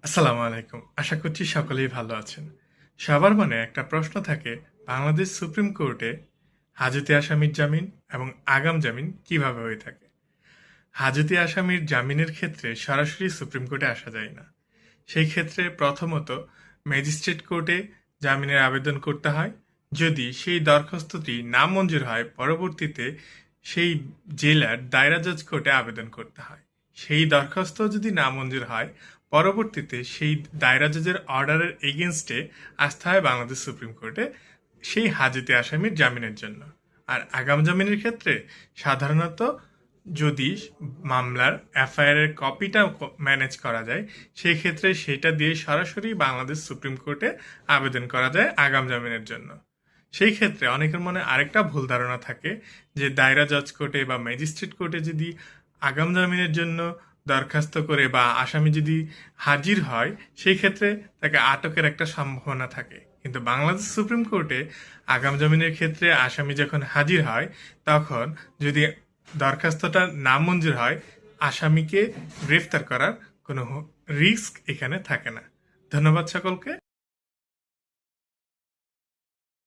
আসসালামু আলাইকুম। আশা করছি সকলেই ভালো আছেন। সবার মনে একটা প্রশ্ন থাকে, বাংলাদেশ সুপ্রিম কোর্টে হাজতে আসামির জামিন এবং আগাম জামিন কিভাবে হয়ে থাকে? হাজতে আসামির জামিনের ক্ষেত্রে সরাসরি সুপ্রিম কোর্টে আসা যায় না। সেই ক্ষেত্রে প্রথমত ম্যাজিস্ট্রেট কোর্টে জামিনের আবেদন করতে হয়। যদি সেই দরখাস্তটি নামঞ্জুর হয়, পরবর্তীতে সেই জেলার দায়রা জজ কোর্টে আবেদন করতে হয়। সেই দরখাস্ত যদি নামঞ্জুর হয়, পরবর্তীতে সেই দায়রা জজের অর্ডারের এগেনস্টে আসতে হয় বাংলাদেশ সুপ্রিম কোর্টে সেই হাজতে আসামির জামিনের জন্য। আর আগাম জামিনের ক্ষেত্রে সাধারণত যদি মামলার এফআইআর এর কপিটা ম্যানেজ করা যায়, সেই ক্ষেত্রে সেটা দিয়ে সরাসরি বাংলাদেশ সুপ্রিম কোর্টে আবেদন করা যায় আগাম জামিনের জন্য। সেই ক্ষেত্রে অনেকের মনে আরেকটা ভুল ধারণা থাকে যে দায়রা জজ কোর্টে বা ম্যাজিস্ট্রেট কোর্টে যদি আগাম জামিনের জন্য দরখাস্ত করে বা আসামি যদি হাজির হয়, সেই ক্ষেত্রে তাকে আটকের একটা সম্ভাবনা থাকে। কিন্তু বাংলাদেশ সুপ্রিম কোর্টে আগাম জামিনের ক্ষেত্রে আসামি যখন হাজির হয়, তখন যদি দরখাস্তটা নামঞ্জুর হয়, আসামিকে গ্রেফতার করার কোনো রিস্ক এখানে থাকে না। ধন্যবাদ সকলকে।